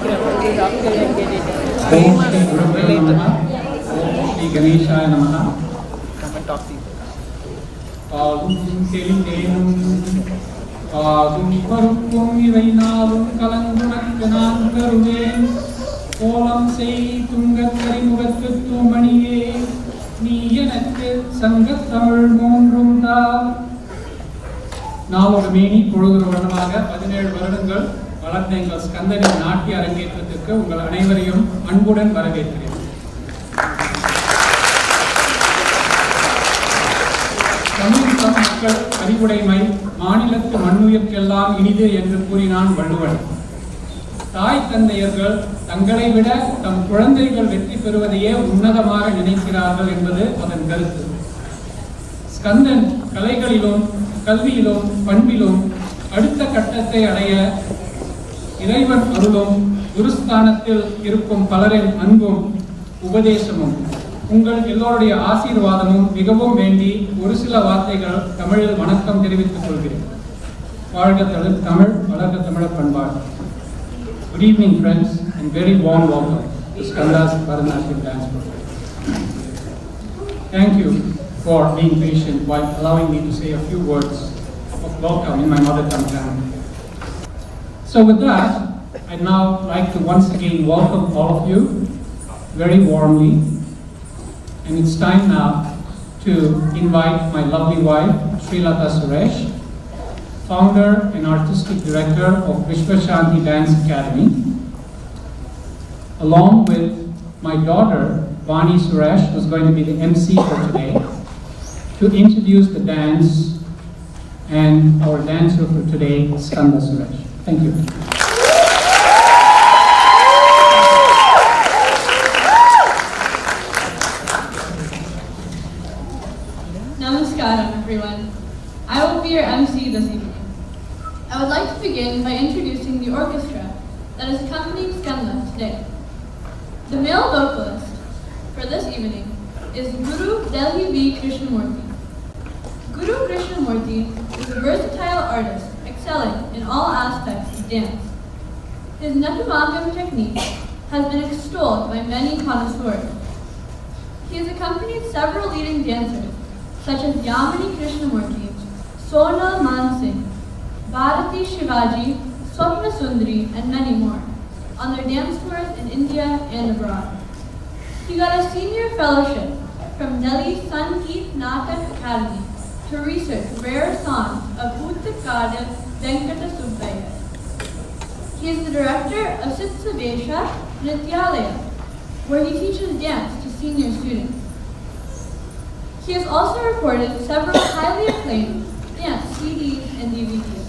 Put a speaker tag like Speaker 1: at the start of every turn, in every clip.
Speaker 1: Om Shri Gurubhyo Namaha. Om Shri Ganeshaya Namaha. Pagum Kelithenum Pagum Parupum Ivainavum Kalangunakkanam Karuven Kolam Sei Tungathari Mugathuttu Maniye Niyanathu Sangat Tamil Moonrum Da நாளோட மேனி பொழுது வருடமாக 17 வருடங்கள் வளர்ந்த எங்கள் ஸ்கந்தனின் நாட்டிய அரங்கேற்றத்திற்கு உங்கள் அனைவரையும் அன்புடன் வரவேற்கிறேன். தமிழ் மக்கள் அறிவுடைமை மாநிலத்து மண்ணுயிர்க்கெல்லாம் இனிது என்று கூறினான் வள்ளுவன். தாய் தந்தையர்கள் தங்களை விட தம் குழந்தைகள் வெற்றி பெறுவதையே உன்னதமாக நினைக்கிறார்கள் என்பது அதன் கருத்து. ஸ்கந்தன் கலைகளிலும் கல்வியிலும் பண்பிலும் அடுத்த கட்டத்தை அடைய இறைவன் அருளும் குருஸ்தானத்தில் இருக்கும் பலரின் அன்பும் உபதேசமும் உங்கள் எல்லோருடைய ஆசீர்வாதமும் மிகவும் வேண்டி ஒரு சில வார்த்தைகள் தமிழில் வணக்கம் தெரிவித்துக் கொள்கிறேன். வாழ்க தமிழ், வளர்க தமிழர் பண்பாடு. Good evening, friends, and very warm welcome to Skanda's Bharatanatyam dance program. Thank you for being patient while allowing me to say a few words of welcome in my mother tongue language. So with that, I'd now like to once again welcome all of you very warmly. And it's time now to invite my lovely wife, Shreelata Suresh, founder and artistic director of Vishwa Shanti Dance Academy, along with my daughter, Vani Suresh, who's going to be the MC for today, to introduce the dance and our dancer for today, Skanda Suresh. Thank you.
Speaker 2: Namaskaram, everyone. I will be your MC this evening. I would like to begin by introducing the orchestra that is accompanying Skanda today. The male vocalist for this evening is Guru Delhi V. Krishnamurthy. Guru Krishnamurthy is a versatile artist excelling in all aspects of dance. His Natumangam technique has been extolled by many connoisseurs. He has accompanied several leading dancers such as Yamini Krishnamurthy, Sonal Mansingh, Bharati Shivaji, Swapna Sundari, and many more on their dance tours in India and abroad. He got a senior fellowship from Delhi Sangeet Natak Academy to research rare songs of Uttakada Venkata Subbaya. He is the director of Sitsavesha Nrityalaya, where he teaches dance to senior students. He has also recorded several highly acclaimed dance CDs and DVDs.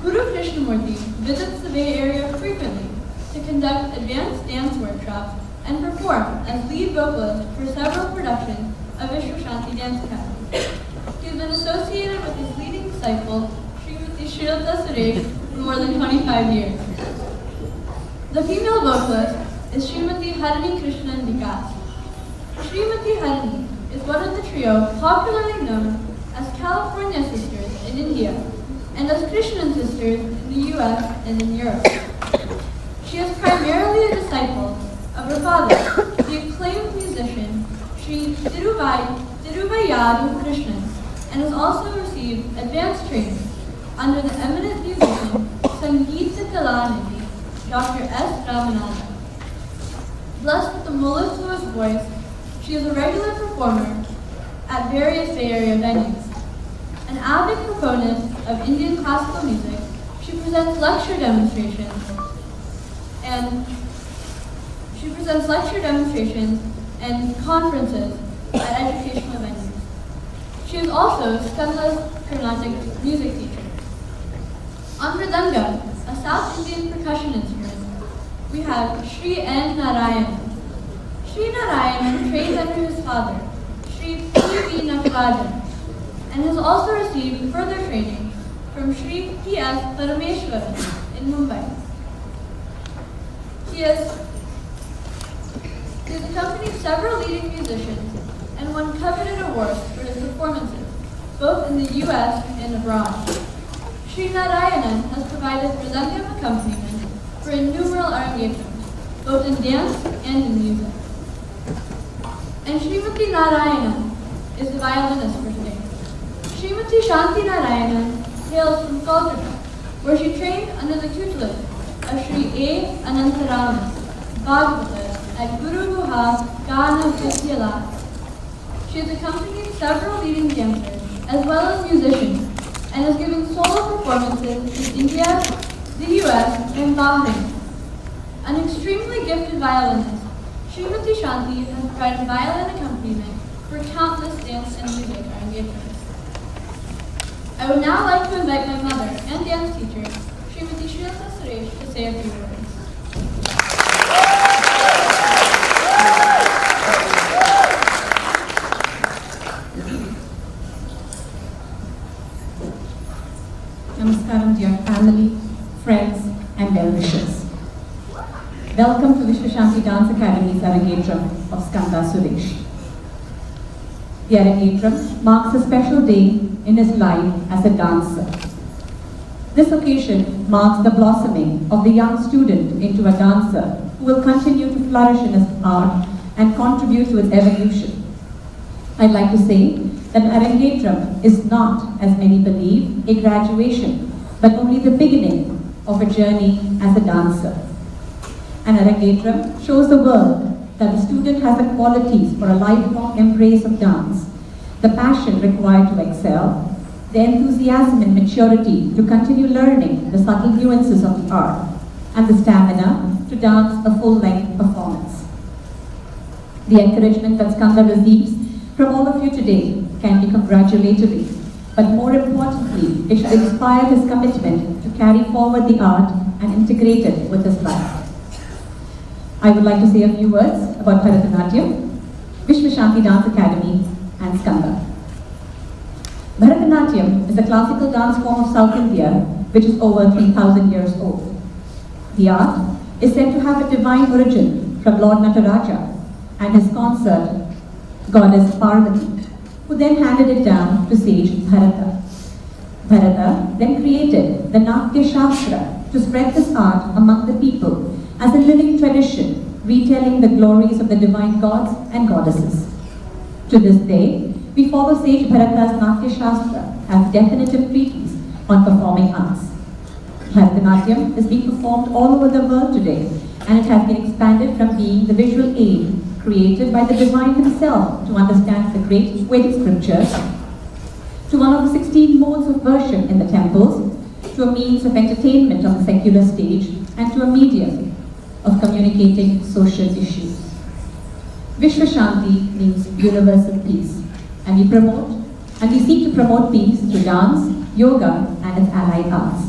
Speaker 2: Guru Krishnamurthy visits the Bay Area frequently to conduct advanced dance workshops and perform as lead vocalist for several productions of Vishwa Shanti Dance Academy. He has been associated with his leading disciple, Srimati Shreelata for more than 25 years. The female vocalist is Srimati Harini Krishnan Vikas. Srimati Harini is one of the trio popularly known as California Sisters in India and as Krishnan Sisters in the US and in Europe. She is primarily a disciple of her father, the acclaimed musician Sri Tiruvayadu Krishnan, and has also received advanced training under the eminent musician Sangeeta Kalanidhi, Dr. S. Ramanathan. Blessed with a mellifluous voice, she is a regular performer at various Bay Area venues. An avid proponent of Indian classical music, she presents lecture demonstrations and conferences at educational venues. She is also Skanda's Carnatic music teacher. On Mridanga, a South Indian percussion instrument, we have Sri N. Narayanan. Sri Narayanan trained under his father, Sri P.V. Nakalajan, and has also received further training from Sri P.S. Parameshwaran in Mumbai. He has accompanied several leading musicians and won coveted awards for his performances, both in the U.S. and abroad. Sri Narayanan has provided mridangam accompaniment for innumerable engagements, both in dance and in music. And Srimati Narayanan is the violinist for today. Srimati Shanti Narayanan hails from Kolkata, where she trained under the tutelage of Sri A. Anantaraman, Bhagavatar at Guru Guha Gana Vidyalaya. She has accompanied several leading dancers as well as musicians and has given solo performances in India, the US, and Bahrain. An extremely gifted violinist, Srimati Shanti has provided violin accompaniment for countless dance and music engagements. I would now like to invite my mother and dance teacher, Srimati Shreelata Suresh, to say a few words.
Speaker 3: Namaskaram, dear family, friends, and well-wishers. Welcome to Vishwashanti Dance Academy's Arangetram of Skanda Suresh. The Arangetram marks a special day in his life as a dancer. This occasion marks the blossoming of the young student into a dancer who will continue to flourish in his art and contribute to its evolution. I'd like to say that Arangetram is not, as many believe, a graduation, but only the beginning of a journey as a dancer. An Arangetram shows the world that the student has the qualities for a lifelong embrace of dance, the passion required to excel, the enthusiasm and maturity to continue learning the subtle nuances of the art, and the stamina to dance a full-length performance. The encouragement that Skanda receives from all of you today can be congratulatory, but more importantly, it should inspire his commitment to carry forward the art and integrate it with his life. I would like to say a few words about Bharatanatyam, Vishwashanti Dance Academy, and Skanda. Bharatanatyam is a classical dance form of South India which is over 3,000 years old. The art is said to have a divine origin from Lord Nataraja and his consort, goddess Parvati, who then handed it down to sage Bharata. Bharata then created the Natya Shastra to spread this art among the people as a living tradition, retelling the glories of the divine gods and goddesses. To this day, we follow sage Bharata's Natya Shastra as definitive treatise on performing arts. Bharatanatyam is being performed all over the world today, and it has been expanded from being the visual aid created by the divine himself to understand the great Vedic scriptures, to one of the 16 modes of worship in the temples, to a means of entertainment on the secular stage, and to a medium of communicating social issues. Vishwashanti means universal peace, and we seek to promote peace through dance, yoga, and its allied arts.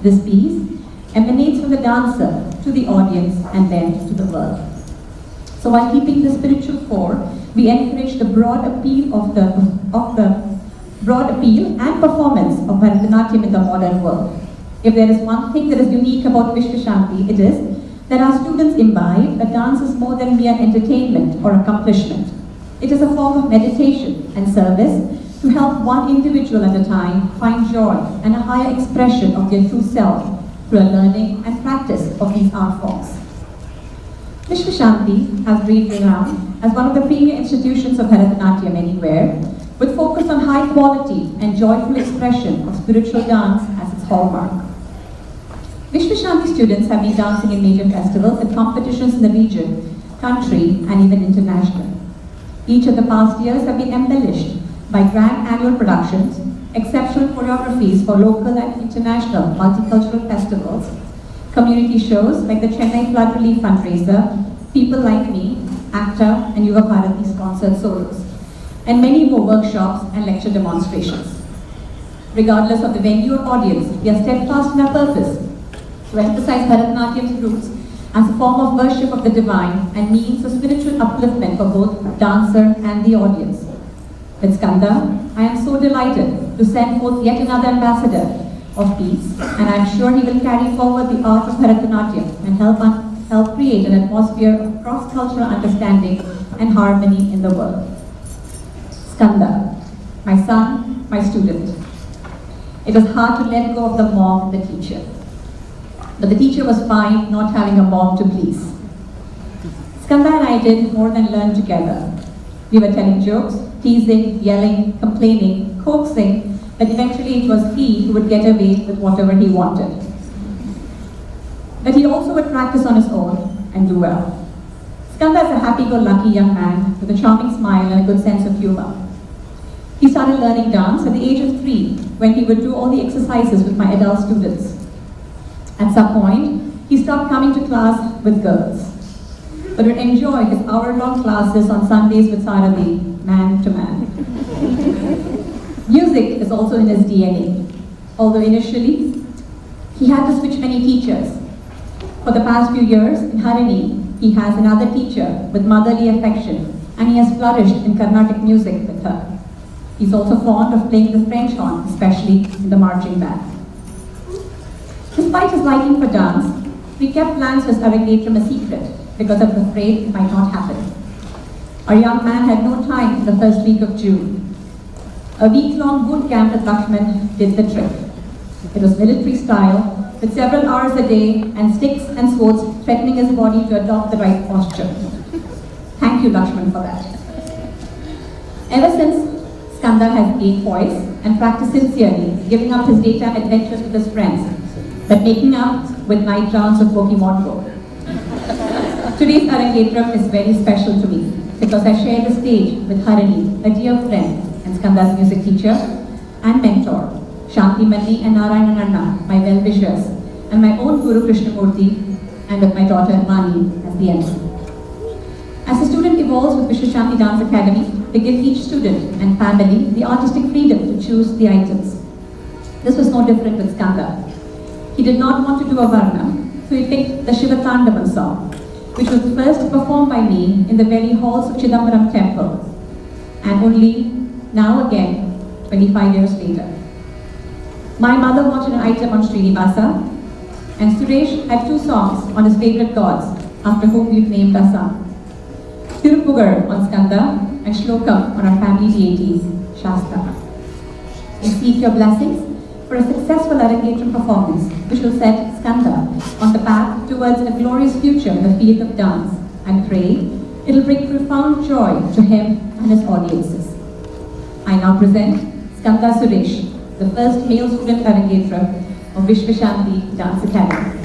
Speaker 3: This peace emanates from the dancer to the audience and then to the world. So while keeping the spiritual core, we encourage the broad appeal and performance of Bharatanatyam in the modern world. If there is one thing that is unique about Vishwashanti, it is that our students imbibe that dance is more than mere entertainment or accomplishment. It is a form of meditation and service to help one individual at a time find joy and a higher expression of their true self through a learning and practice of these art forms. Vishwashanti has gained renown as one of the premier institutions of Bharatanatyam anywhere, with focus on high quality and joyful expression of spiritual dance as its hallmark. Vishwashanti students have been dancing in major festivals and competitions in the region, country, and even international. Each of the past years have been embellished by grand annual productions, exceptional choreographies for local and international multicultural festivals, community shows like the Chennai Flood Relief Fundraiser, People Like Me, Actor, and Yuva Bharati sponsored solos, and many more workshops and lecture demonstrations. Regardless of the venue or audience, we are steadfast in our purpose to emphasize Bharatanatyam's roots as a form of worship of the divine and means of spiritual upliftment for both dancer and the audience. With Skanda, I am so delighted to send forth yet another ambassador of peace, and I am sure he will carry forward the art of Bharatanatyam and help create an atmosphere of cross-cultural understanding and harmony in the world. Skanda, my son, my student. It was hard to let go of the mom, the teacher. but the teacher was fine not having a mom to please. Skanda and I did more than learn together. We were telling jokes, teasing, yelling, complaining, coaxing, but eventually it was he who would get away with whatever he wanted. But he also would practice on his own and do well. Skanda is a happy-go-lucky young man with a charming smile and a good sense of humor. He started learning dance at the age of 3 when he would do all the exercises with my adult students. At some point, he stopped coming to class with girls, but would enjoy his hour-long classes on Sundays with Sarathi, man to man. Music is also in his DNA, although initially, he had to switch many teachers. For the past few years in Harini, he has another teacher with motherly affection, and he has flourished in Carnatic music with her. He's also fond of playing the French horn, especially in the marching band. Despite his liking for dance, we kept plans for his Arangetram a secret because I was afraid it might not happen. Our young man had no time in the first week of June. A week-long boot camp at Lakshman did the trick. It was military style, with several hours a day and sticks and swords threatening his body to adopt the right posture. Thank you, Lakshman, for that. Ever since, Skanda has gained poise and practiced sincerely, giving up his daytime adventures with his friends, but making up with night rounds of Pokemon Go. Today's Arangetram is very special to me because I share the stage with Harini, a dear friend and Skanda's music teacher and mentor, Shanti Manni and Narayanan Anna, my well-wishers, and my own Guru Krishnamurti, and with my daughter Mani as the MC. As the student evolves with Vishwashanti Dance Academy, we give each student and family the artistic freedom to choose the items. This was no different with Skanda. He did not want to do a Varnam, so he picked the Shiva Tandavam song, which was first performed by me in the very halls of Chidambaram temple, and only now again, 25 years later. My mother wanted an item on Srinivasa, and Suresh had 2 songs on his favorite gods, after whom we've named our son. Tirupugar on Skanda and Shlokam on our family deity, Shasta. We seek your blessings for a successful Arangetram performance, which will set Skanda on the path towards a glorious future in the field of dance, and pray it will bring profound joy to him and his audiences. I now present Skanda Suresh, the first male student Arangetram of Vishwashanti Dance Academy.